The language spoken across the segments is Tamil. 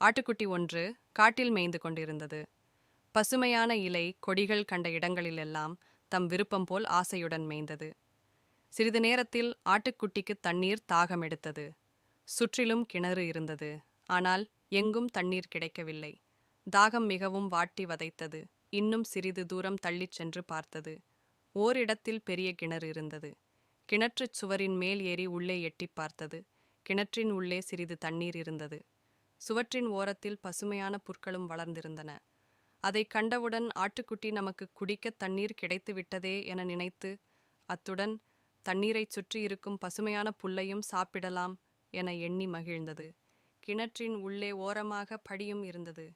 ஆட்டுக்குட்டி ஒன்று காட்டில் மேய்ந்து கொண்டிருந்தது. பசுமையான இலை கொடிகள் கண்ட இடங்களிலெல்லாம் தம் விருப்பம் போல் ஆசையுடன் மேய்ந்தது. சிறிது நேரத்தில் ஆட்டுக்குட்டிக்கு தண்ணீர் தாகம் எடுத்தது. சுற்றிலும் கிணறு இருந்தது. ஆனால் எங்கும் தண்ணீர் கிடைக்கவில்லை. தாகம் மிகவும் வாட்டி வதைத்தது. இன்னும் சிறிது தூரம் தள்ளிச் சென்று பார்த்தது. ஓரிடத்தில் பெரிய கிணறு இருந்தது. கிணற்றுச் சுவரின் மேல் ஏறி உள்ளே எட்டிப் பார்த்தது. கிணற்றின் உள்ளே சிறிது தண்ணீர் இருந்தது. சுவற்றின் ஓரத்தில் பசுமையான புற்களும் வளர்ந்திருந்தன. அதைக் கண்டவுடன் ஆட்டுக்குட்டி நமக்கு குடிக்க தண்ணீர் கிடைத்து விட்டதே என நினைத்து, அத்துடன் தண்ணீரைச் சுற்றி இருக்கும் பசுமையான புல்லையும் சாப்பிடலாம் என எண்ணி மகிழ்ந்தது. கிணற்றின் உள்ளே ஓரமாக படியும் இருந்தது.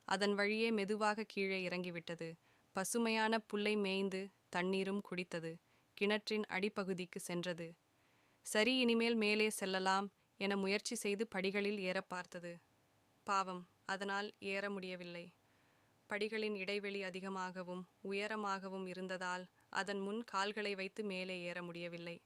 அதன் வழியே மெதுவாக கீழே இறங்கிவிட்டது. பசுமையான புல்லை மேய்ந்து தண்ணீரும் குடித்தது. கிணற்றின் அடிப்பகுதிக்கு சென்றது. சரி, இனிமேல் மேலே செல்லலாம் என முயற்சி செய்து படிகளில் ஏற பார்த்தது. பாவம், அதனால் ஏற முடியவில்லை. படிகளின் இடைவெளி அதிகமாகவும் உயரமாகவும் இருந்ததால் அதன் முன் கால்களை வைத்து மேலே ஏற முடியவில்லை.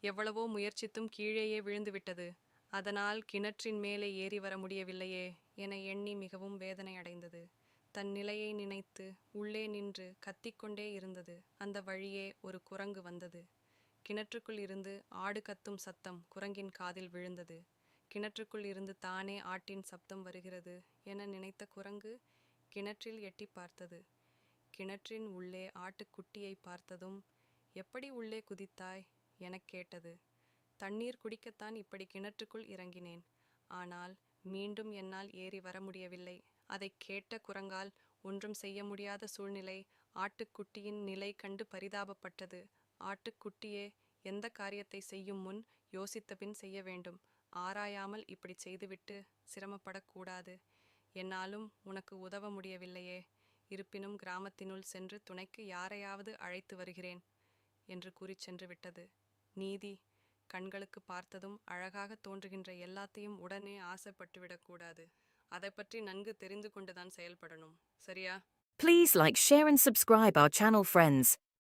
எவ்வளவோ முயற்சித்தும் கீழேயே விழுந்துவிட்டது. அதனால் கிணற்றின் மேலே ஏறி வர முடியவில்லையே என எண்ணி மிகவும் வேதனை அடைந்தது. தன் நிலையை நினைத்து உள்ளே நின்று கத்திக்கொண்டே இருந்தது. அந்த வழியே ஒரு குரங்கு வந்தது. கிணற்றுக்குள் இருந்து ஆடு கத்தும் சத்தம் குரங்கின் காதில் விழுந்தது. கிணற்றுக்குள் இருந்து தானே ஆட்டின் சப்தம் வருகிறது என நினைத்த குரங்கு கிணற்றில் எட்டி பார்த்தது. கிணற்றின் உள்ளே ஆட்டுக்குட்டியை பார்த்ததும், எப்படி உள்ளே குதித்தாய் எனக் கேட்டது. தண்ணீர் குடிக்கத்தான் இப்படி கிணற்றுக்குள் இறங்கினேன். ஆனால் மீண்டும் என்னால் ஏறி வர முடியவில்லை. அதைக் கேட்ட குரங்கால் ஒன்றும் செய்ய முடியாத சூழ்நிலை. ஆட்டுக்குட்டியின் நிலை கண்டு பரிதாபப்பட்டது. ஆட்டுக்குட்டியே, எந்த காரியத்தை செய்யும் முன் யோசித்தபின் செய்ய வேண்டும். ஆராயாமல் இப்படி செய்துவிட்டு சிரமப்படக்கூடாது. என்னாலும் உனக்கு உதவ முடியவில்லையே. இருப்பினும் கிராமத்தினுள் சென்று துணைக்கு யாரையாவது அழைத்து வருகிறேன் என்று கூறிச் சென்று விட்டது. நீதி, கண்களுக்கு பார்த்ததும் அழகாக தோன்றுகின்ற எல்லாத்தையும் உடனே ஆசைப்பட்டுவிடக்கூடாது. அதை பற்றி நன்கு தெரிந்து கொண்டுதான் செயல்படணும். சரியா? Please like, share and subscribe our channel, friends.